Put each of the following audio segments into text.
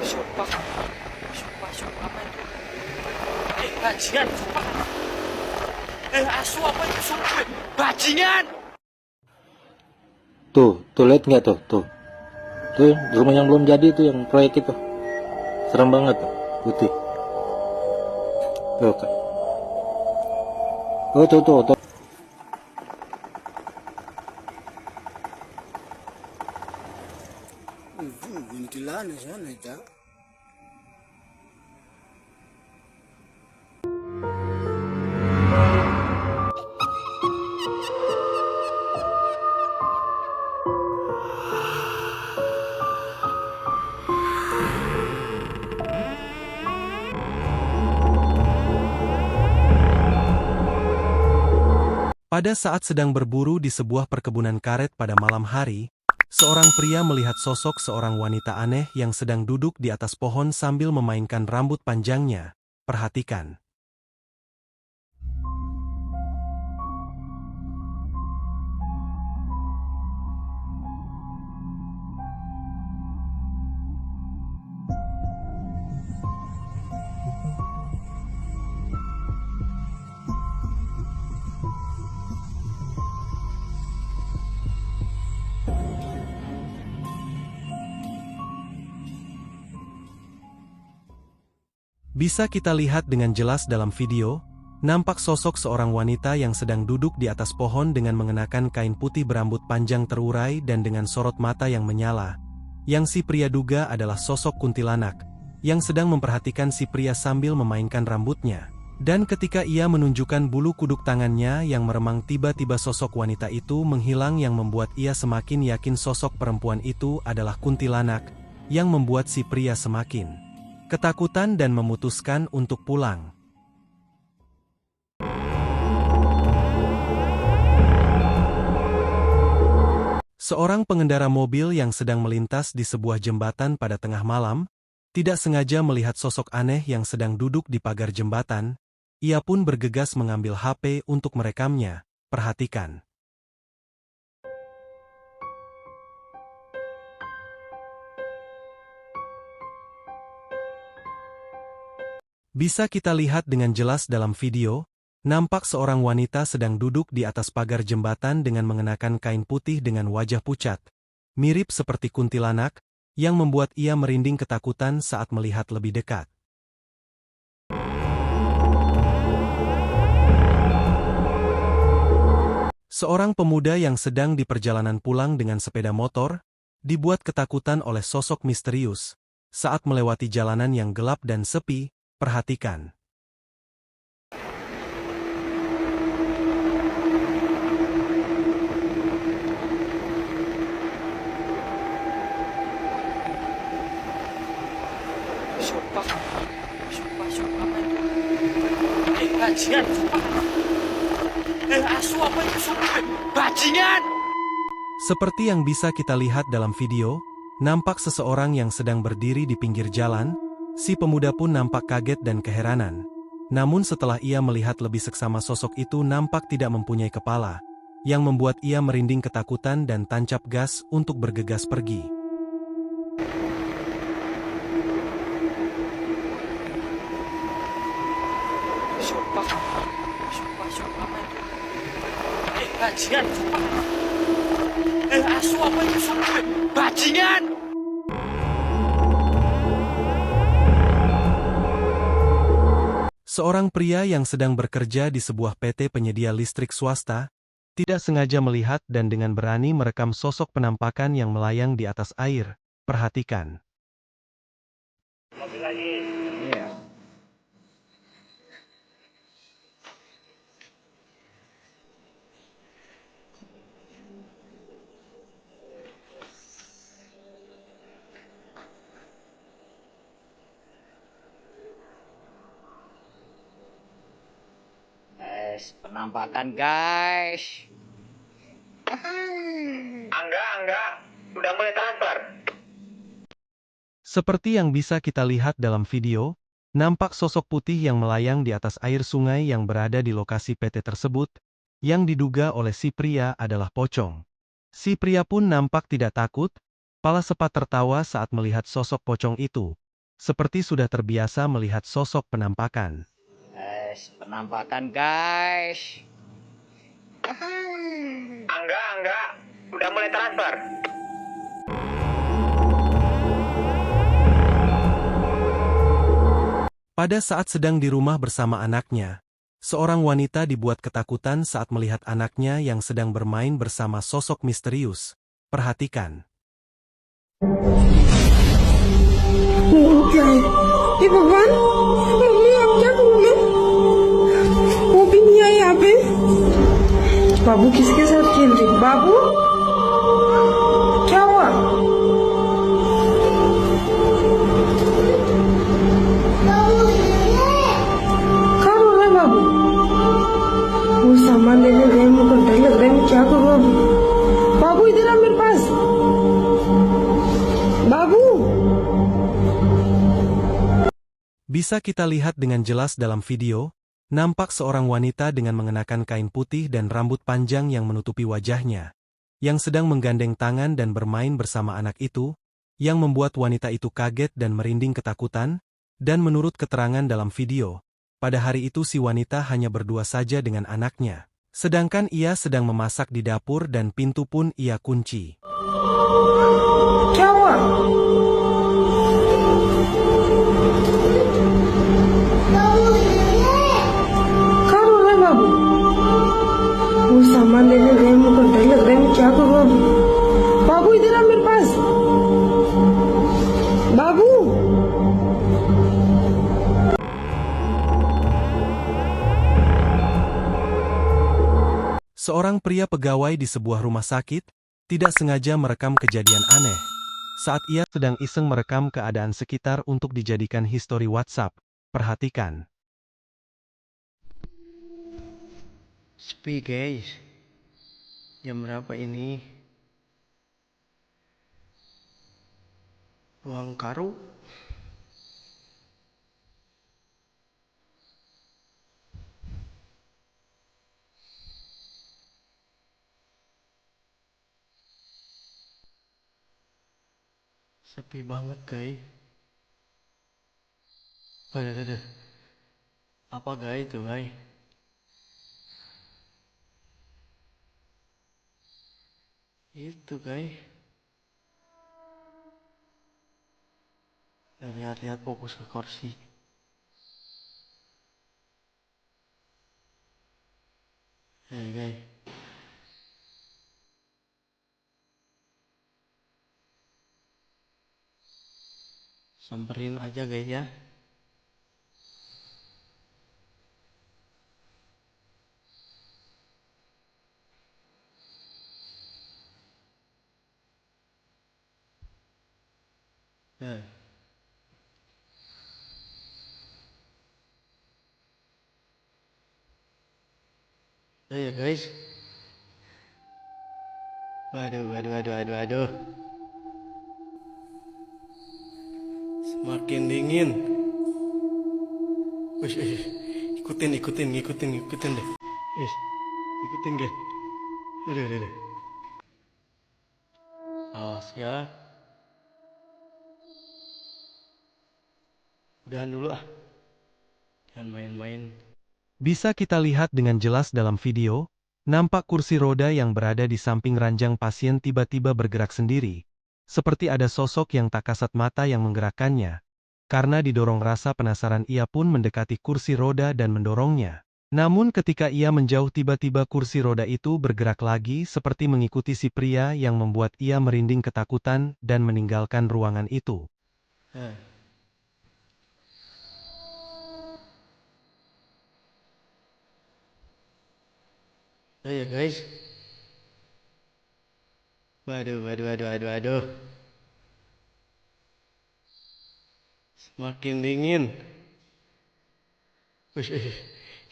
Sumpah, sumpah apa itu? Bajingan, sumpah. Asu apa itu sumpah? Bajingan! Tuh lihat nggak tuh, tuh rumah yang belum jadi tuh, yang proyek itu, serem banget tuh, putih. Tuh, Kak. Oh tuh. Kuntilanak sana ita. Pada saat sedang berburu di sebuah perkebunan karet pada malam hari, seorang pria melihat sosok seorang wanita aneh yang sedang duduk di atas pohon sambil memainkan rambut panjangnya. Perhatikan. Bisa kita lihat dengan jelas dalam video, nampak sosok seorang wanita yang sedang duduk di atas pohon dengan mengenakan kain putih berambut panjang terurai dan dengan sorot mata yang menyala. Yang si pria duga adalah sosok kuntilanak, yang sedang memperhatikan si pria sambil memainkan rambutnya. Dan ketika ia menunjukkan bulu kuduk tangannya yang meremang, tiba-tiba sosok wanita itu menghilang yang membuat ia semakin yakin sosok perempuan itu adalah kuntilanak, yang membuat si pria semakin ketakutan dan memutuskan untuk pulang. Seorang pengendara mobil yang sedang melintas di sebuah jembatan pada tengah malam, tidak sengaja melihat sosok aneh yang sedang duduk di pagar jembatan. Ia pun bergegas mengambil HP untuk merekamnya. Perhatikan. Bisa kita lihat dengan jelas dalam video, nampak seorang wanita sedang duduk di atas pagar jembatan dengan mengenakan kain putih dengan wajah pucat, mirip seperti kuntilanak, yang membuat ia merinding ketakutan saat melihat lebih dekat. Seorang pemuda yang sedang di perjalanan pulang dengan sepeda motor, dibuat ketakutan oleh sosok misterius. Saat melewati jalanan yang gelap dan sepi, perhatikan. Sumpah apa itu? Bajingan, sumpah. Asu apa itu sumpah? Bajingan! Seperti yang bisa kita lihat dalam video, nampak seseorang yang sedang berdiri di pinggir jalan. Si pemuda pun nampak kaget dan keheranan. Namun setelah ia melihat lebih seksama, sosok itu nampak tidak mempunyai kepala, yang membuat ia merinding ketakutan dan tancap gas untuk bergegas pergi. Sumpah apa itu? Bajingan, sumpah. Asu apa itu sumpah? Bajingan! Seorang pria yang sedang bekerja di sebuah PT penyedia listrik swasta, tidak sengaja melihat dan dengan berani merekam sosok penampakan yang melayang di atas air. Perhatikan. Penampakan guys. Enggak. Udah mulai transfer. Seperti yang bisa kita lihat dalam video, nampak sosok putih yang melayang di atas air sungai yang berada di lokasi PT tersebut, yang diduga oleh si pria adalah pocong. Si pria pun nampak tidak takut, pala sempat tertawa saat melihat sosok pocong itu. seperti sudah terbiasa melihat sosok penampakan. Guys, penampakan guys. Enggak. Udah mulai transfer. Pada saat sedang di rumah bersama anaknya, seorang wanita dibuat ketakutan saat melihat anaknya yang sedang bermain bersama sosok misterius. Perhatikan. क्या है हे भगवान मम्मी अब क्या करूं मैं वो भी नहीं है यहाँ पे बाबू किसके साथ खेल रही बाबू क्या हुआ कहाँ रो रहा है बाबू वो सामान लेने गए मुझको डर लग रहा है मैं क्या करूँ अब बाबू इधर आ मेरे पास बाबू Bisa kita lihat dengan jelas dalam video, nampak seorang wanita dengan mengenakan kain putih dan rambut panjang yang menutupi wajahnya, yang sedang menggandeng tangan dan bermain bersama anak itu, yang membuat wanita itu kaget dan merinding ketakutan, dan menurut keterangan dalam video, pada hari itu si wanita hanya berdua saja dengan anaknya, sedangkan ia sedang memasak di dapur dan pintu pun ia kunci. क्या हुआ कहाँ रो रहा है बाबू वो सामान लेने गए मुझको डर लग रहा है मैं क्या करूँ अब बाबू इधर आ मेरे पास बाबू Seorang pria pegawai di sebuah rumah sakit, tidak sengaja merekam kejadian aneh. Saat ia sedang iseng merekam keadaan sekitar untuk dijadikan histori WhatsApp. Perhatikan. Sepi guys. Jam berapa ini? Ruang Karu. Sepi banget guys. Aduh. Apa guys itu guys? Itu guys. Lihat-lihat fokus ke kursi. Hei guys. Samperin aja guys ya. Ya guys. Waduh. Semakin dingin. Wih, ikutin deh. Ikutin guys. Aduh. Awas ya. Udahan dulu ah. Jangan main-main. Bisa kita lihat dengan jelas dalam video, nampak kursi roda yang berada di samping ranjang pasien tiba-tiba bergerak sendiri, seperti ada sosok yang tak kasat mata yang menggerakkannya. Karena didorong rasa penasaran ia pun mendekati kursi roda dan mendorongnya. Namun ketika ia menjauh tiba-tiba kursi roda itu bergerak lagi seperti mengikuti si pria yang membuat ia merinding ketakutan dan meninggalkan ruangan itu. Ya guys. Waduh. Semakin dingin. Wih,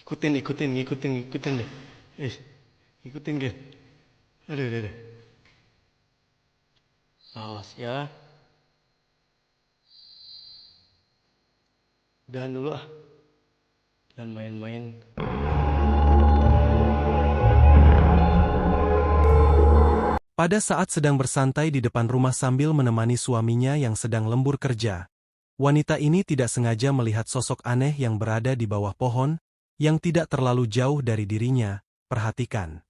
ikutin deh. Ikutin guys. Aduh. Awas ya. Udahan dulu ah. Jangan main-main. Pada saat sedang bersantai di depan rumah sambil menemani suaminya yang sedang lembur kerja, wanita ini tidak sengaja melihat sosok aneh yang berada di bawah pohon, yang tidak terlalu jauh dari dirinya. Perhatikan.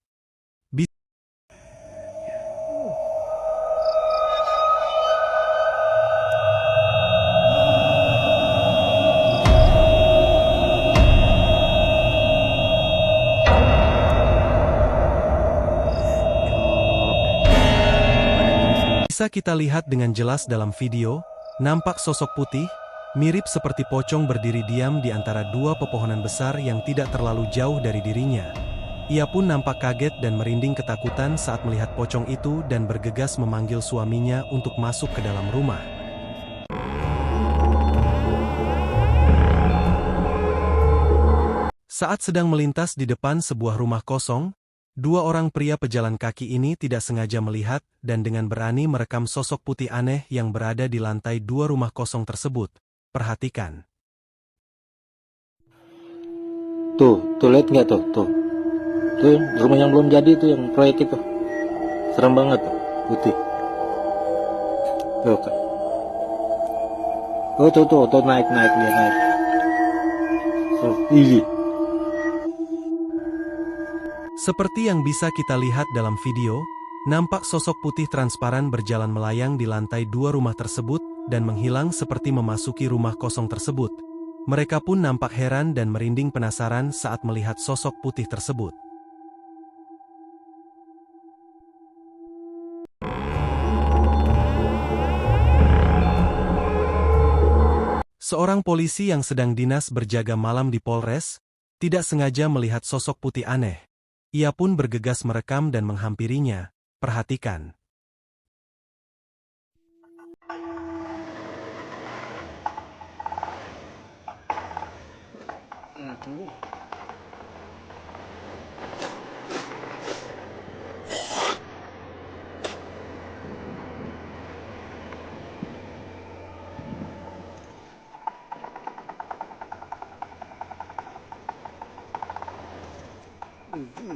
Bisa kita lihat dengan jelas dalam video, nampak sosok putih, mirip seperti pocong berdiri diam di antara dua pepohonan besar yang tidak terlalu jauh dari dirinya. Ia pun nampak kaget dan merinding ketakutan saat melihat pocong itu dan bergegas memanggil suaminya untuk masuk ke dalam rumah. Saat sedang melintas di depan sebuah rumah kosong, dua orang pria pejalan kaki ini tidak sengaja melihat dan dengan berani merekam sosok putih aneh yang berada di lantai dua rumah kosong tersebut. Perhatikan. Tuh lihat nggak tuh? Tuh rumah yang belum jadi tuh, yang proyek itu. Serem banget tuh, putih. Tuh, Kak. Oh, tuh naik dia naik. Iya. Seperti yang bisa kita lihat dalam video, nampak sosok putih transparan berjalan melayang di lantai dua rumah tersebut dan menghilang seperti memasuki rumah kosong tersebut. Mereka pun nampak heran dan merinding penasaran saat melihat sosok putih tersebut. Seorang polisi yang sedang dinas berjaga malam di Polres, tidak sengaja melihat sosok putih aneh. Ia pun bergegas merekam dan menghampirinya. Perhatikan.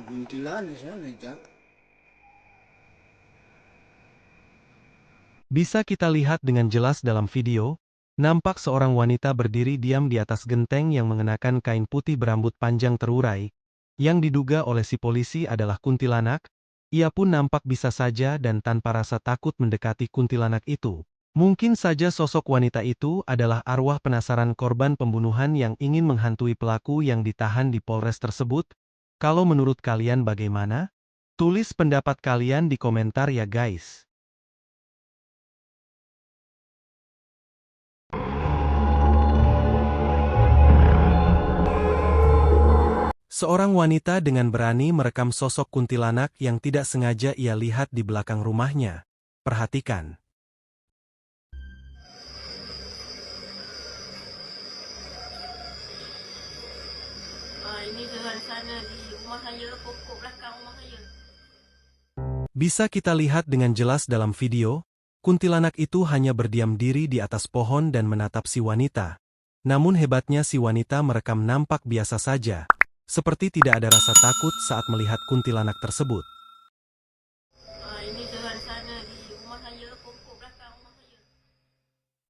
Kuntilanak sana, Cak. Bisa kita lihat dengan jelas dalam video, nampak seorang wanita berdiri diam di atas genteng yang mengenakan kain putih berambut panjang terurai, yang diduga oleh si polisi adalah kuntilanak. Ia pun nampak bisa saja dan tanpa rasa takut mendekati kuntilanak itu. Mungkin saja sosok wanita itu adalah arwah penasaran korban pembunuhan yang ingin menghantui pelaku yang ditahan di Polres tersebut. Kalau menurut kalian bagaimana? Tulis pendapat kalian di komentar ya guys. Seorang wanita dengan berani merekam sosok kuntilanak yang tidak sengaja ia lihat di belakang rumahnya. Perhatikan. Ini dengan sana di rumah saya, pokok belakang rumah saya. Bisa kita lihat dengan jelas dalam video, kuntilanak itu hanya berdiam diri di atas pohon dan menatap si wanita. Namun hebatnya si wanita merekam nampak biasa saja. Seperti tidak ada rasa takut saat melihat kuntilanak tersebut.